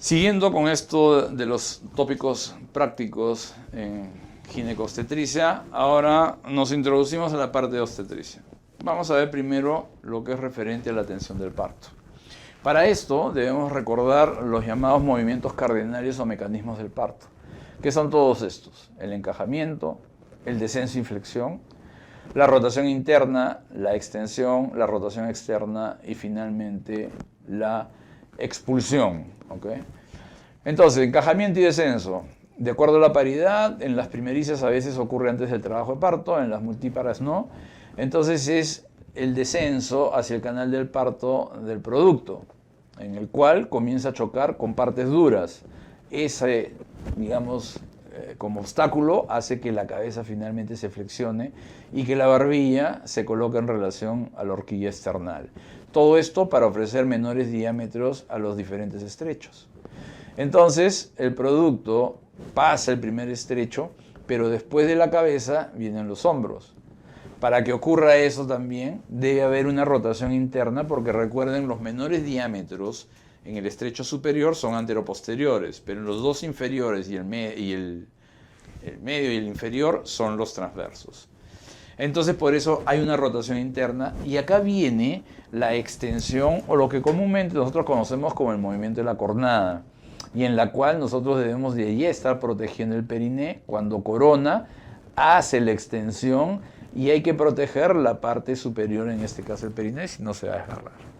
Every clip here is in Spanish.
Siguiendo con esto de los tópicos prácticos en ginecobstetricia, ahora nos introducimos a la parte de obstetricia. Vamos a ver primero lo que es referente a la atención del parto. Para esto debemos recordar los llamados movimientos cardinales o mecanismos del parto. ¿Qué son todos estos? El encajamiento, el descenso y flexión, la rotación interna, la extensión, la rotación externa y finalmente la expulsión. ¿Okay? Entonces, encajamiento y descenso. De acuerdo a la paridad, en las primericias a veces ocurre antes del trabajo de parto, en las multíparas no. Entonces es el descenso hacia el canal del parto del producto, en el cual comienza a chocar con partes duras. Ese, digamos, como obstáculo hace que la cabeza finalmente se flexione y que la barbilla se coloque en relación a la horquilla external. Todo esto para ofrecer menores diámetros a los diferentes estrechos. Entonces, el producto pasa el primer estrecho, pero después de la cabeza vienen los hombros. Para que ocurra eso también, debe haber una rotación interna, porque recuerden, los menores diámetros en el estrecho superior son anteroposteriores, pero en los dos inferiores y el medio y el inferior son los transversos. Entonces, por eso hay una rotación interna, y acá viene la extensión, o lo que comúnmente nosotros conocemos como el movimiento de la cornada, y en la cual nosotros debemos de allí estar protegiendo el periné. Cuando corona, hace la extensión y hay que proteger la parte superior, en este caso el periné, si no se va a desgarrar.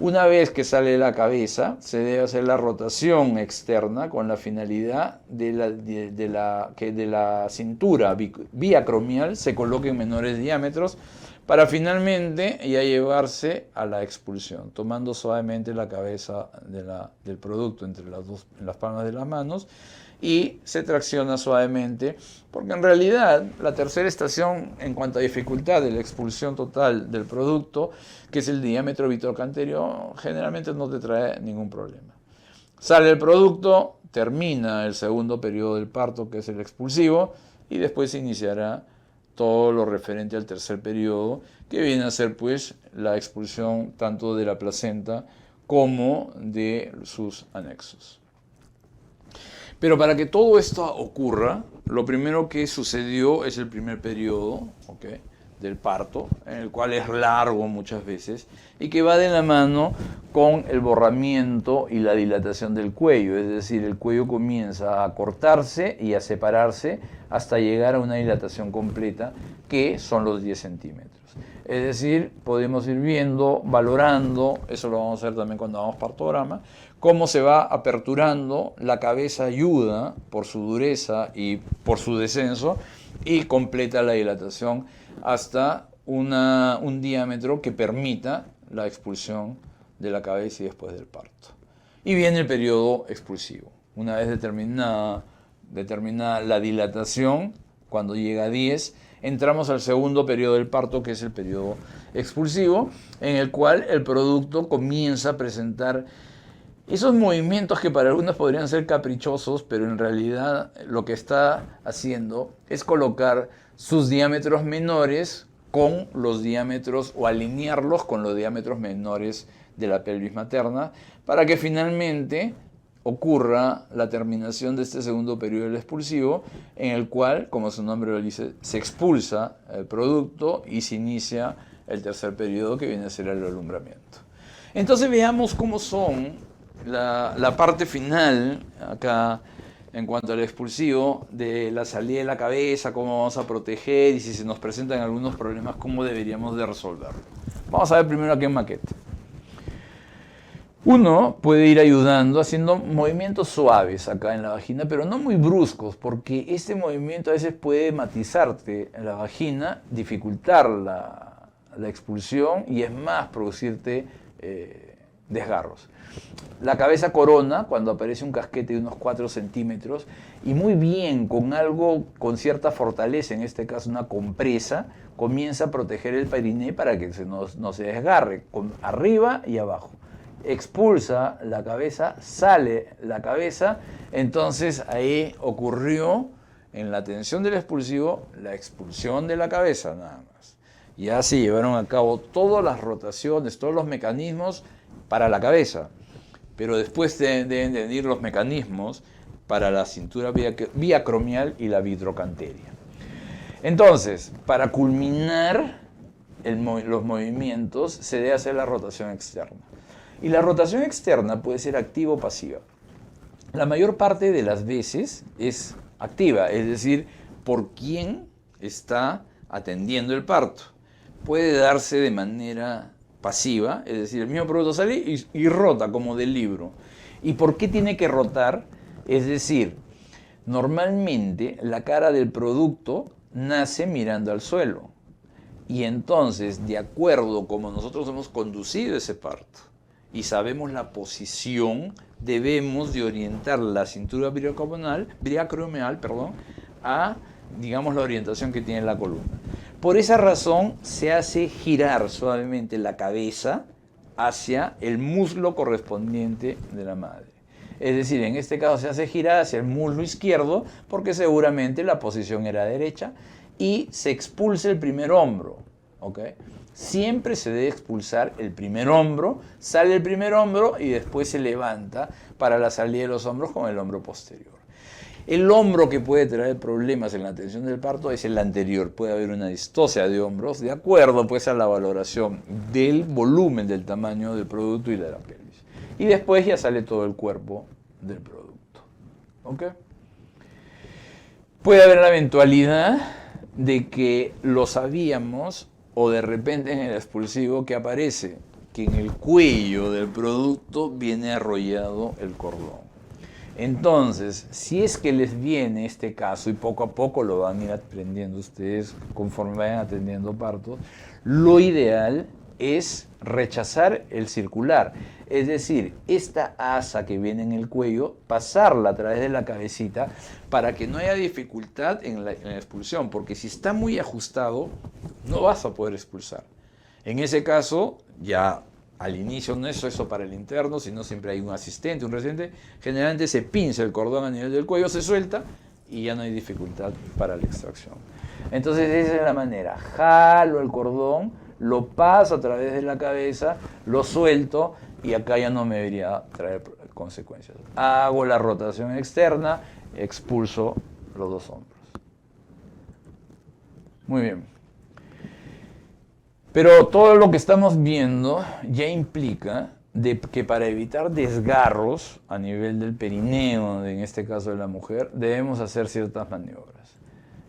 Una vez que sale la cabeza, se debe hacer la rotación externa con la finalidad que de la cintura biacromial se coloquen menores diámetros, para finalmente ya llevarse a la expulsión, tomando suavemente la cabeza del producto entre las palmas de las manos, y se tracciona suavemente, porque en realidad la tercera estación en cuanto a dificultad de la expulsión total del producto, que es el diámetro bitrocanterio, generalmente no te trae ningún problema. Sale el producto, termina el segundo periodo del parto, que es el expulsivo, y después se iniciará todo lo referente al tercer periodo, que viene a ser pues la expulsión tanto de la placenta como de sus anexos. Pero para que todo esto ocurra, lo primero que sucedió es el primer periodo, ¿okay?, del parto, en el cual es largo muchas veces, y que va de la mano con el borramiento y la dilatación del cuello. Es decir, el cuello comienza a cortarse y a separarse hasta llegar a una dilatación completa, que son los 10 centímetros. Es decir, podemos ir viendo, valorando, eso lo vamos a hacer también cuando hagamos partograma, cómo se va aperturando, la cabeza ayuda por su dureza y por su descenso, y completa la dilatación hasta un diámetro que permita la expulsión de la cabeza y después del parto. Y viene el periodo expulsivo. Una vez determinada la dilatación, cuando llega a 10, entramos al segundo periodo del parto, que es el periodo expulsivo, en el cual el producto comienza a presentar esos movimientos que para algunos podrían ser caprichosos, pero en realidad lo que está haciendo es colocar sus diámetros menores con los diámetros, o alinearlos con los diámetros menores de la pelvis materna, para que finalmente ocurra la terminación de este segundo periodo del expulsivo, en el cual, como su nombre lo dice, se expulsa el producto y se inicia el tercer periodo, que viene a ser el alumbramiento. Entonces veamos cómo son la parte final, acá, en cuanto al expulsivo, de la salida de la cabeza, cómo vamos a proteger, y si se nos presentan algunos problemas, cómo deberíamos de resolverlo. Vamos a ver primero aquí en maqueta. Uno puede ir ayudando haciendo movimientos suaves acá en la vagina, pero no muy bruscos, porque este movimiento a veces puede matizarte en la vagina, dificultar la expulsión y es más, producirte desgarros. La cabeza corona cuando aparece un casquete de unos 4 centímetros, y muy bien, con algo con cierta fortaleza, en este caso una compresa, comienza a proteger el periné para que no se desgarre, arriba y abajo. Expulsa la cabeza, sale la cabeza, entonces ahí ocurrió, en la tensión del expulsivo, la expulsión de la cabeza nada más. Ya se llevaron a cabo todas las rotaciones, todos los mecanismos para la cabeza, pero después deben de venir los mecanismos para la cintura biacromial y la vitrocanteria. Entonces, para culminar los movimientos, se debe hacer la rotación externa. Y la rotación externa puede ser activa o pasiva. La mayor parte de las veces es activa, es decir, por quién está atendiendo el parto. Puede darse de manera pasiva, es decir, el mismo producto sale y rota como del libro. ¿Y por qué tiene que rotar? Es decir, normalmente la cara del producto nace mirando al suelo. Y entonces, de acuerdo como nosotros hemos conducido ese parto y sabemos la posición, debemos de orientar la cintura biacromial, a, digamos, la orientación que tiene la columna. Por esa razón se hace girar suavemente la cabeza hacia el muslo correspondiente de la madre. Es decir, en este caso se hace girar hacia el muslo izquierdo porque seguramente la posición era derecha y se expulsa el primer hombro. ¿Okay? Siempre se debe expulsar el primer hombro, sale el primer hombro y después se levanta para la salida de los hombros con el hombro posterior. El hombro que puede traer problemas en la atención del parto es el anterior. Puede haber una distosia de hombros de acuerdo pues a la valoración del volumen, del tamaño del producto y de la pelvis. Y después ya sale todo el cuerpo del producto. ¿Okay? Puede haber la eventualidad de que lo sabíamos o de repente en el expulsivo que aparece que en el cuello del producto viene arrollado el cordón. Entonces, si es que les viene este caso, y poco a poco lo van a ir aprendiendo ustedes conforme vayan atendiendo partos, lo ideal es rechazar el circular. Es decir, esta asa que viene en el cuello, pasarla a través de la cabecita para que no haya dificultad en la expulsión, porque si está muy ajustado, no vas a poder expulsar. En ese caso, ya al inicio no es eso para el interno, sino siempre hay un asistente, un residente. Generalmente se pinza el cordón a nivel del cuello, se suelta y ya no hay dificultad para la extracción. Entonces esa es la manera. Jalo el cordón, lo paso a través de la cabeza, lo suelto y acá ya no me debería traer consecuencias. Hago la rotación externa, expulso los dos hombros. Muy bien. Pero todo lo que estamos viendo ya implica que para evitar desgarros a nivel del perineo, en este caso de la mujer, debemos hacer ciertas maniobras.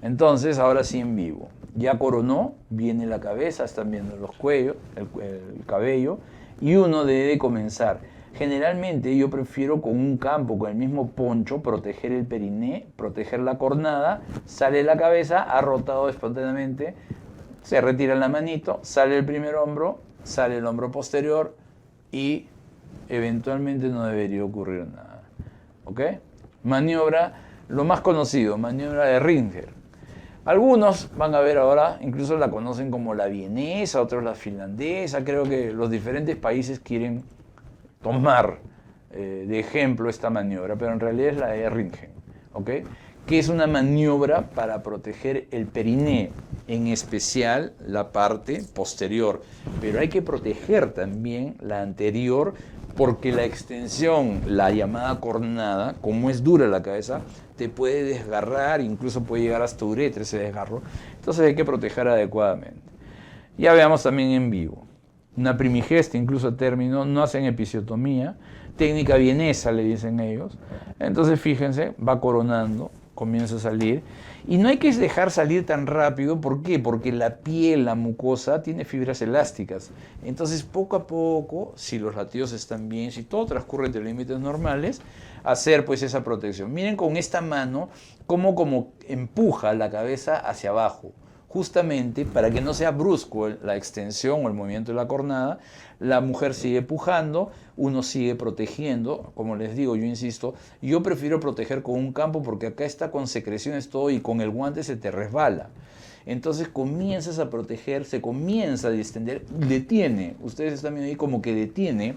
Entonces, ahora sí en vivo. Ya coronó, viene la cabeza, están viendo los cuellos, el cabello, y uno debe comenzar. Generalmente yo prefiero con un campo, con el mismo poncho, proteger el periné, proteger la cornada, sale la cabeza, ha rotado espontáneamente, se retira la manito, sale el primer hombro, sale el hombro posterior y eventualmente no debería ocurrir nada. ¿Ok? Maniobra, lo más conocido, maniobra de Ringer. Algunos van a ver ahora, incluso la conocen como la vienesa, otros la finlandesa. Creo que los diferentes países quieren tomar de ejemplo esta maniobra, pero en realidad es la de Ringer. ¿Ok? Que es una maniobra para proteger el periné, en especial la parte posterior. Pero hay que proteger también la anterior porque la extensión, la llamada cornada, como es dura la cabeza, te puede desgarrar, incluso puede llegar hasta uretra ese desgarro. Entonces hay que proteger adecuadamente. Ya veamos también en vivo. Una primigesta, incluso a término, no hacen episiotomía. Técnica vienesa, le dicen ellos. Entonces fíjense, va coronando, comienza a salir. Y no hay que dejar salir tan rápido. ¿Por qué? Porque la piel, la mucosa, tiene fibras elásticas. Entonces, poco a poco, si los latidos están bien, si todo transcurre entre límites normales, hacer pues esa protección. Miren con esta mano cómo como empuja la cabeza hacia abajo. Justamente para que no sea brusco la extensión o el movimiento de la cornada, la mujer sigue pujando, uno sigue protegiendo. Como les digo, yo insisto, yo prefiero proteger con un campo porque acá está con secreciones todo y con el guante se te resbala. Entonces comienzas a proteger, se comienza a distender, detiene, ustedes están viendo ahí como que detiene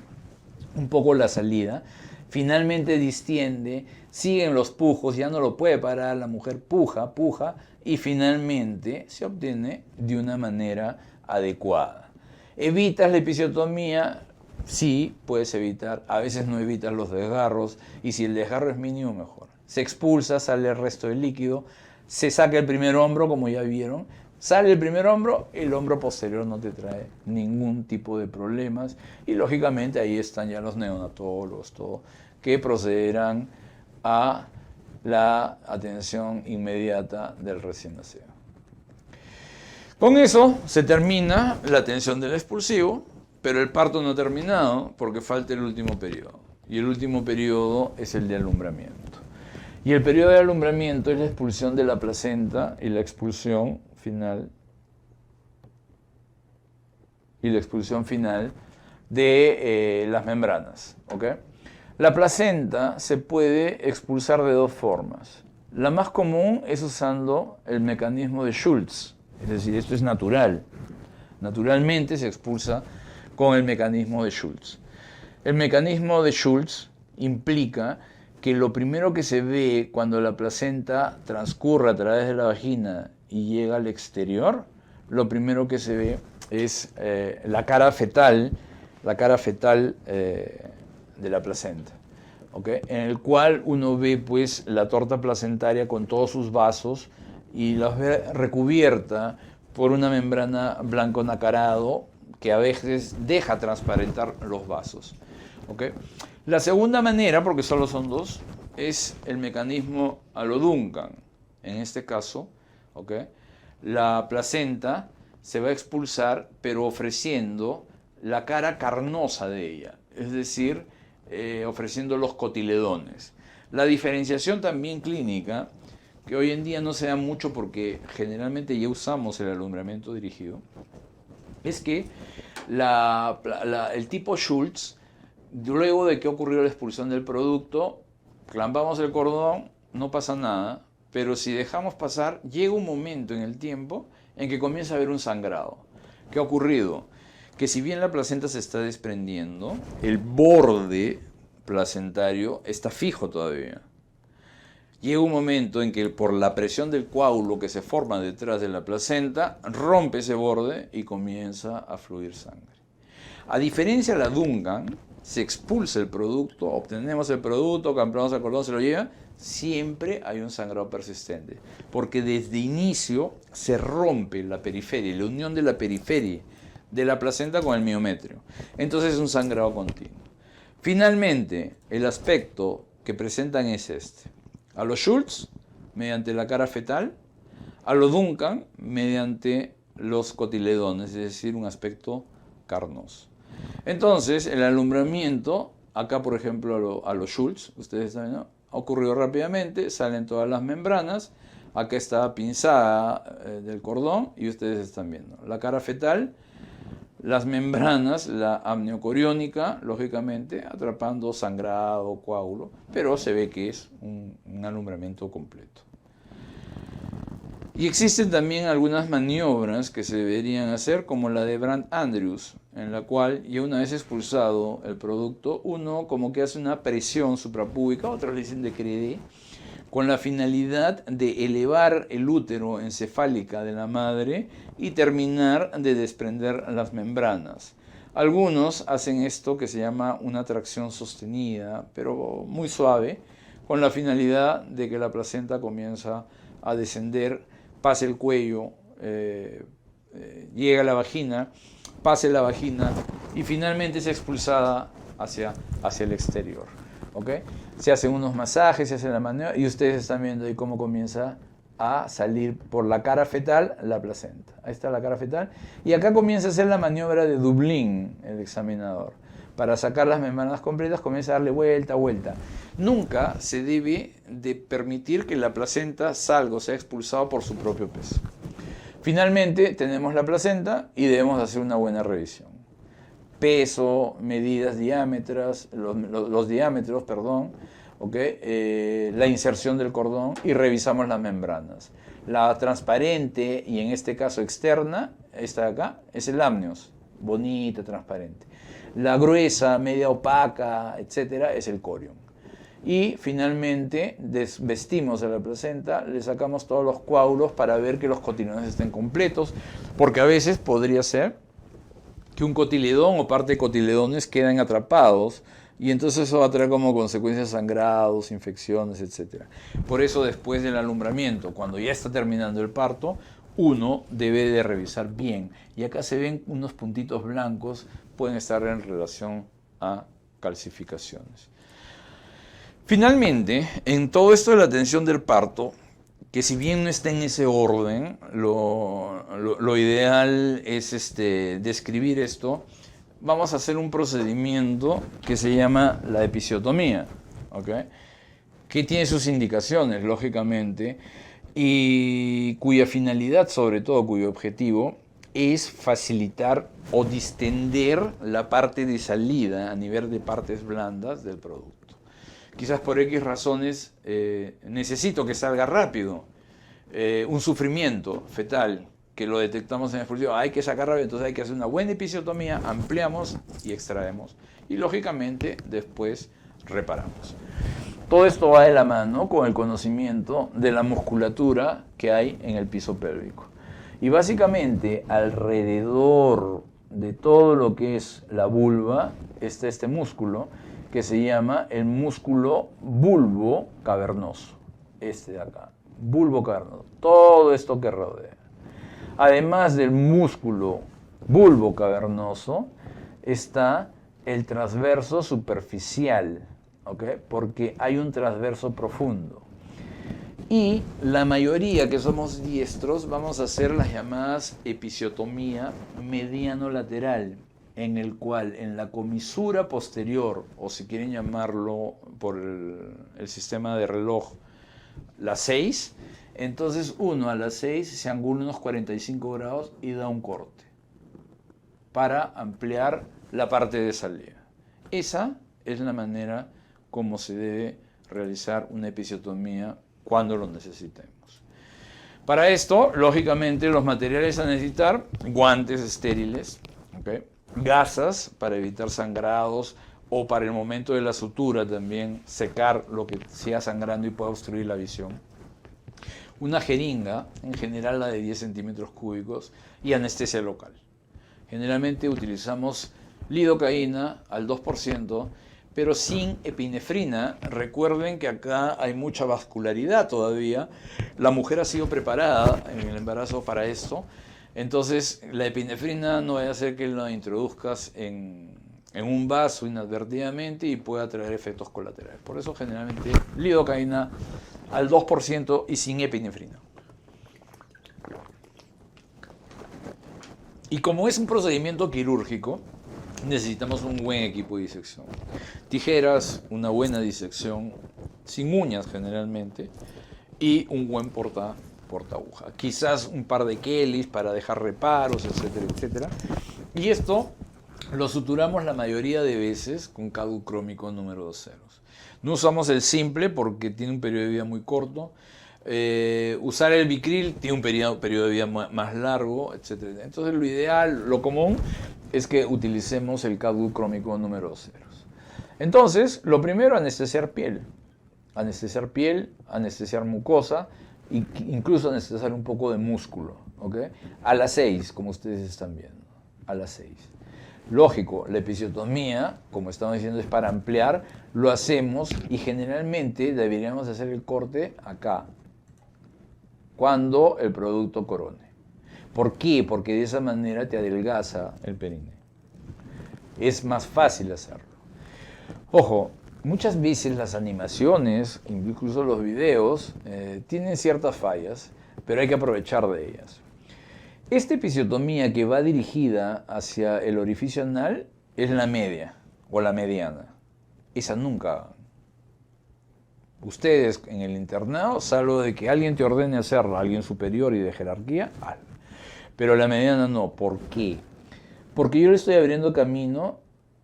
un poco la salida, finalmente distiende, siguen los pujos, ya no lo puede parar, la mujer puja, puja, y finalmente se obtiene de una manera adecuada. Evitas la episiotomía sí puedes evitar, a veces no evitas los desgarros, y si el desgarro es mínimo, mejor. Se expulsa, sale el resto del líquido, se saca el primer hombro, como ya vieron, sale el primer hombro, el hombro posterior no te trae ningún tipo de problemas, y lógicamente ahí están ya los neonatólogos, todo, que procederán a la atención inmediata del recién nacido. Con eso se termina la atención del expulsivo, pero el parto no ha terminado porque falta el último periodo. Y el último periodo es el de alumbramiento. Y el periodo de alumbramiento es la expulsión de la placenta y la expulsión final de las membranas. ¿Okay? La placenta se puede expulsar de dos formas. La más común es usando el mecanismo de Schultz, es decir, esto es natural. Naturalmente se expulsa con el mecanismo de Schultz. El mecanismo de Schultz implica que lo primero que se ve cuando la placenta transcurre a través de la vagina y llega al exterior, lo primero que se ve es la cara fetal de la placenta, ¿okay? En el cual uno ve pues la torta placentaria con todos sus vasos y la ve recubierta por una membrana blanco nacarado que a veces deja transparentar los vasos. ¿Okay? La segunda manera, porque solo son dos, es el mecanismo a lo Duncan. En este caso, ¿okay? La placenta se va a expulsar, pero ofreciendo la cara carnosa de ella, es decir, ofreciendo los cotiledones. La diferenciación también clínica, que hoy en día no se da mucho porque generalmente ya usamos el alumbramiento dirigido, es que el tipo Schultz, luego de que ocurrió la expulsión del producto, clampamos el cordón, no pasa nada, pero si dejamos pasar, llega un momento en el tiempo en que comienza a haber un sangrado. ¿Qué ha ocurrido? Que si bien la placenta se está desprendiendo, el borde placentario está fijo todavía. Llega un momento en que por la presión del coágulo que se forma detrás de la placenta, rompe ese borde y comienza a fluir sangre. A diferencia de la Duncan, se expulsa el producto, obtenemos el producto, compramos el cordón, se lo lleva, siempre hay un sangrado persistente, porque desde inicio se rompe la periferia, la unión de la periferia de la placenta con el miometrio. Entonces es un sangrado continuo. Finalmente, el aspecto que presentan es este. A los Schultz, mediante la cara fetal, a los Duncan, mediante los cotiledones, es decir, un aspecto carnoso. Entonces, el alumbramiento, acá por ejemplo a los Schultz, ustedes saben, ¿no? Ocurrió rápidamente, salen todas las membranas, acá está pinzada del cordón y ustedes están viendo. La cara fetal, las membranas, la amniocoriónica, lógicamente, atrapando sangrado, coágulo, pero se ve que es un alumbramiento completo. Y existen también algunas maniobras que se deberían hacer, como la de Brandt Andrews, en la cual, ya una vez expulsado el producto, uno como que hace una presión suprapúbica, otros le dicen de Credé, con la finalidad de elevar el útero encefálica de la madre y terminar de desprender las membranas. Algunos hacen esto que se llama una tracción sostenida, pero muy suave, con la finalidad de que la placenta comienza a descender, pase el cuello, llega a la vagina, pase la vagina y finalmente es expulsada hacia el exterior. ¿Okay? Se hacen unos masajes, se hace la maniobra y ustedes están viendo ahí cómo comienza a salir por la cara fetal la placenta. Ahí está la cara fetal. Y acá comienza a hacer la maniobra de Dublín, el examinador. Para sacar las membranas completas comienza a darle vuelta. Nunca se debe de permitir que la placenta salga o sea expulsada por su propio peso. Finalmente tenemos la placenta y debemos hacer una buena revisión. Peso, medidas, diámetros, los diámetros, perdón, ¿okay? La inserción del cordón y revisamos las membranas. La transparente y en este caso externa, esta de acá, es el amnios, bonita, transparente. La gruesa, media opaca, etcétera, es el corion. Y finalmente desvestimos a la placenta, le sacamos todos los coágulos para ver que los cotiledones estén completos, porque a veces podría ser que un cotiledón o parte de cotiledones quedan atrapados y entonces eso va a traer como consecuencias sangrados, infecciones, etc. Por eso después del alumbramiento, cuando ya está terminando el parto, uno debe de revisar bien. Y acá se ven unos puntitos blancos, pueden estar en relación a calcificaciones. Finalmente, en todo esto de la atención del parto, que si bien no está en ese orden, lo ideal es describir esto. Vamos a hacer un procedimiento que se llama la episiotomía, ¿okay? Que tiene sus indicaciones, lógicamente, y cuya finalidad, sobre todo, cuyo objetivo, es facilitar o distender la parte de salida a nivel de partes blandas del producto. Quizás por X razones necesito que salga rápido, un sufrimiento fetal, que lo detectamos en el expulsivo, hay que sacar rápido, entonces hay que hacer una buena episiotomía, ampliamos y extraemos. Y lógicamente después reparamos. Todo esto va de la mano con el conocimiento de la musculatura que hay en el piso pélvico. Y básicamente alrededor de todo lo que es la vulva está este músculo que se llama el músculo bulbo cavernoso. Este de acá, bulbo cavernoso. Todo esto que rodea. Además del músculo bulbo cavernoso, está el transverso superficial, ¿okay? Porque hay un transverso profundo. Y la mayoría que somos diestros vamos a hacer las llamadas episiotomía mediano-lateral, en el cual en la comisura posterior, o si quieren llamarlo por el sistema de reloj, la 6, entonces uno a las 6 se angula unos 45 grados y da un corte para ampliar la parte de salida. Esa es la manera como se debe realizar una episiotomía cuando lo necesitemos. Para esto, lógicamente, los materiales a necesitar: guantes estériles, ¿okay? Gasas para evitar sangrados, o para el momento de la sutura también secar lo que siga sangrando y pueda obstruir la visión. Una jeringa, en general la de 10 centímetros cúbicos, y anestesia local. Generalmente utilizamos lidocaína al 2%, pero sin epinefrina. Recuerden que acá hay mucha vascularidad todavía. La mujer ha sido preparada en el embarazo para esto. Entonces, la epinefrina no vaya a hacer que la introduzcas en un vaso inadvertidamente y pueda traer efectos colaterales. Por eso, generalmente, lidocaína al 2% y sin epinefrina. Y como es un procedimiento quirúrgico, necesitamos un buen equipo de disección. Tijeras, una buena disección, sin uñas generalmente, y un buen portaaguja. Quizás un par de Kellys para dejar reparos, etcétera, etcétera. Y esto lo suturamos la mayoría de veces con caducrómico número 2 ceros. No usamos el simple porque tiene un periodo de vida muy corto. Usar el Vicryl tiene un periodo de vida más largo, etc. Entonces lo ideal, lo común, es que utilicemos el caducrómico número 2 ceros. Entonces, lo primero, anestesiar piel. Anestesiar piel, anestesiar mucosa, e incluso anestesiar un poco de músculo, ¿okay? A las 6, como ustedes están viendo, a las 6. Lógico, la episiotomía, como estamos diciendo, es para ampliar, lo hacemos y generalmente deberíamos hacer el corte acá, cuando el producto corone. ¿Por qué? Porque de esa manera te adelgaza el perine. Es más fácil hacerlo. Ojo, muchas veces las animaciones, incluso los videos, tienen ciertas fallas, pero hay que aprovechar de ellas. Esta episiotomía que va dirigida hacia el orificio anal es la media o la mediana. Esa nunca hagan. Ustedes en el internado, salvo de que alguien te ordene hacerla, alguien superior y de jerarquía, hazlo. Pero la mediana no. ¿Por qué? Porque yo le estoy abriendo camino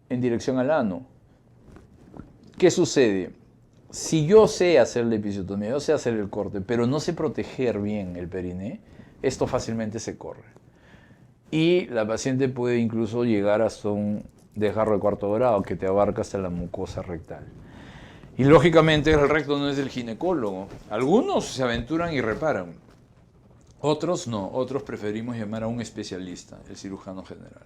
en dirección al ano. ¿Qué sucede? Si yo sé hacer la episiotomía, yo sé hacer el corte, pero no sé proteger bien el periné, esto fácilmente se corre. Y la paciente puede incluso llegar hasta un desgarro de cuarto grado que te abarca hasta la mucosa rectal. Y lógicamente el recto no es del ginecólogo. Algunos se aventuran y reparan. Otros no. Otros preferimos llamar a un especialista, el cirujano general.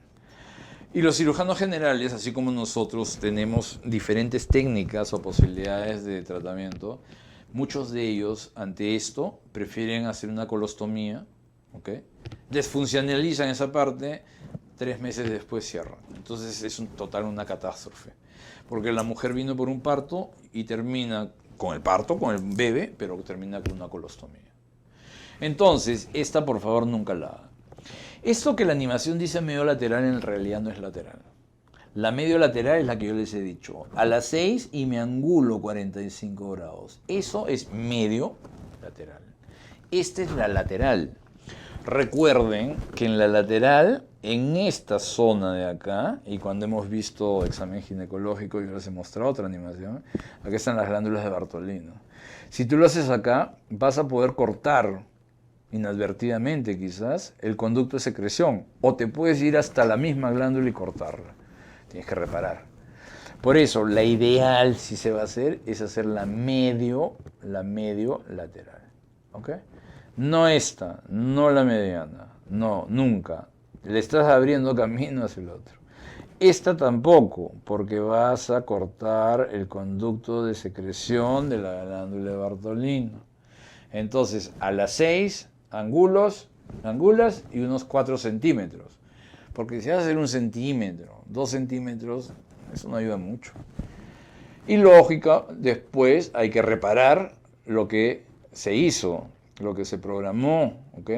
Y los cirujanos generales, así como nosotros tenemos diferentes técnicas o posibilidades de tratamiento, muchos de ellos ante esto prefieren hacer una colostomía, ¿ok? Desfuncionalizan esa parte, 3 meses después cierran. Entonces es una catástrofe, porque la mujer vino por un parto y termina con el parto, con el bebé, pero termina con una colostomía. Entonces, esta por favor nunca la haga. Esto que la animación dice medio lateral en realidad no es lateral. La medio lateral es la que yo les he dicho. A las 6 y me angulo 45 grados. Eso es medio lateral. Esta es la lateral. Recuerden que en la lateral, en esta zona de acá, y cuando hemos visto examen ginecológico, yo les he mostrado otra animación, acá están las glándulas de Bartolino. Si tú lo haces acá, vas a poder cortar inadvertidamente quizás el conducto de secreción, o te puedes ir hasta la misma glándula y cortarla. Tienes que reparar. Por eso, la ideal, si se va a hacer, es hacer la medio lateral. ¿Ok? No esta, no la mediana, no, nunca. Le estás abriendo camino hacia el otro. Esta tampoco, porque vas a cortar el conducto de secreción de la glándula de Bartolino. Entonces, a las 6, angulas y unos 4 centímetros. Porque si vas a hacer 1 centímetro, 2 centímetros, eso no ayuda mucho. Y lógica, después hay que reparar lo que se hizo, lo que se programó, ¿ok?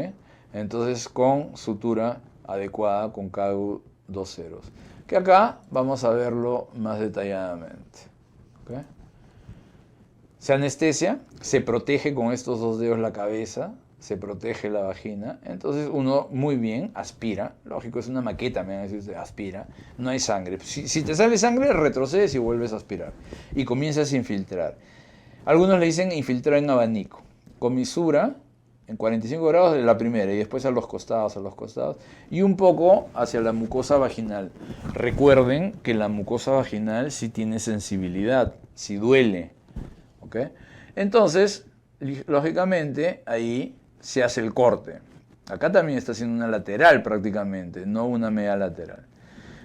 Entonces con sutura adecuada con CADU 2 ceros. Que acá vamos a verlo más detalladamente. ¿Ok? Se anestesia, se protege con estos 2 dedos la cabeza, se protege la vagina, entonces uno muy bien aspira, lógico, es una maqueta, me van a decir, aspira, no hay sangre. Si te sale sangre, retrocedes y vuelves a aspirar y comienzas a infiltrar. Algunos le dicen infiltrar en abanico. Comisura en 45 grados de la primera y después a los costados y un poco hacia la mucosa vaginal. Recuerden que la mucosa vaginal sí tiene sensibilidad, sí duele, ¿ok? Entonces, lógicamente, ahí se hace el corte. Acá también está haciendo una lateral prácticamente, no una media lateral.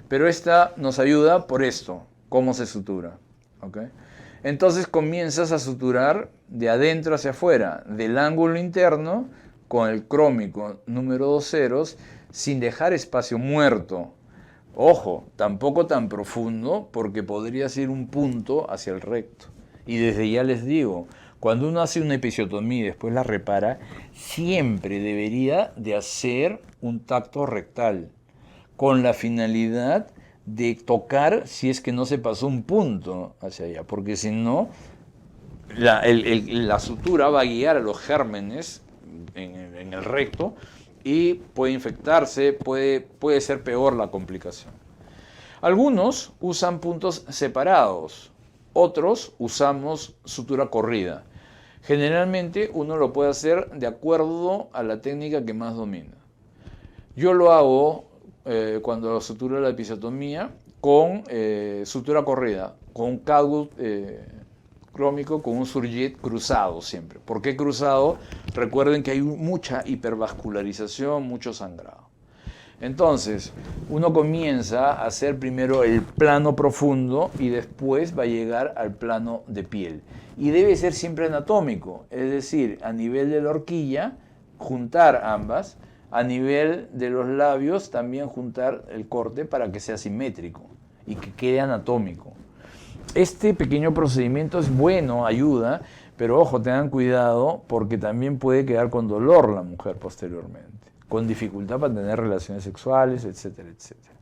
Pero esta nos ayuda por esto, cómo se sutura, ¿ok? Entonces comienzas a suturar de adentro hacia afuera, del ángulo interno, con el crómico número 2 ceros, sin dejar espacio muerto. Ojo, tampoco tan profundo, porque podría ser un punto hacia el recto. Y desde ya les digo, cuando uno hace una episiotomía y después la repara, siempre debería de hacer un tacto rectal, con la finalidad de tocar si es que no se pasó un punto hacia allá, porque si no, la sutura va a guiar a los gérmenes en el recto y puede infectarse, puede ser peor la complicación. Algunos usan puntos separados, otros usamos sutura corrida. Generalmente uno lo puede hacer de acuerdo a la técnica que más domina. Yo lo hago cuando suturo la episiotomía con sutura corrida, con un CADU crómico, con un surgit cruzado siempre. ¿Por qué cruzado? Recuerden que hay mucha hipervascularización, mucho sangrado. Entonces, uno comienza a hacer primero el plano profundo y después va a llegar al plano de piel. Y debe ser siempre anatómico, es decir, a nivel de la horquilla, juntar ambas, a nivel de los labios también juntar el corte para que sea simétrico y que quede anatómico. Este pequeño procedimiento es bueno, ayuda, pero ojo, tengan cuidado porque también puede quedar con dolor la mujer posteriormente, con dificultad para tener relaciones sexuales, etcétera, etcétera.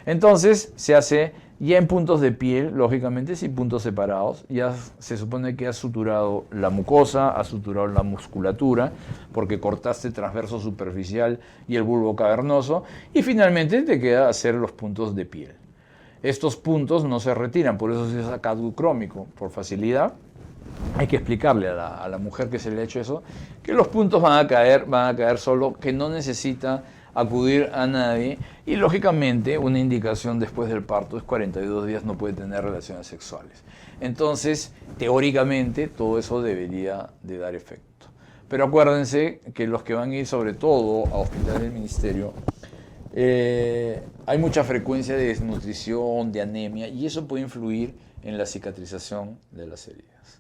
Entonces se hace ya en puntos de piel, lógicamente sin puntos separados, ya se supone que has suturado la mucosa, has suturado la musculatura, porque cortaste transverso superficial y el bulbo cavernoso, y finalmente te queda hacer los puntos de piel. Estos puntos no se retiran, por eso se usa CADU crómico, por facilidad. Hay que explicarle a la mujer que se le ha hecho eso, que los puntos van a caer solo, que no necesita acudir a nadie y lógicamente una indicación después del parto es 42 días no puede tener relaciones sexuales. Entonces, teóricamente, todo eso debería de dar efecto. Pero acuérdense que los que van a ir sobre todo a hospitales del ministerio Hay mucha frecuencia de desnutrición, de anemia, y eso puede influir en la cicatrización de las heridas.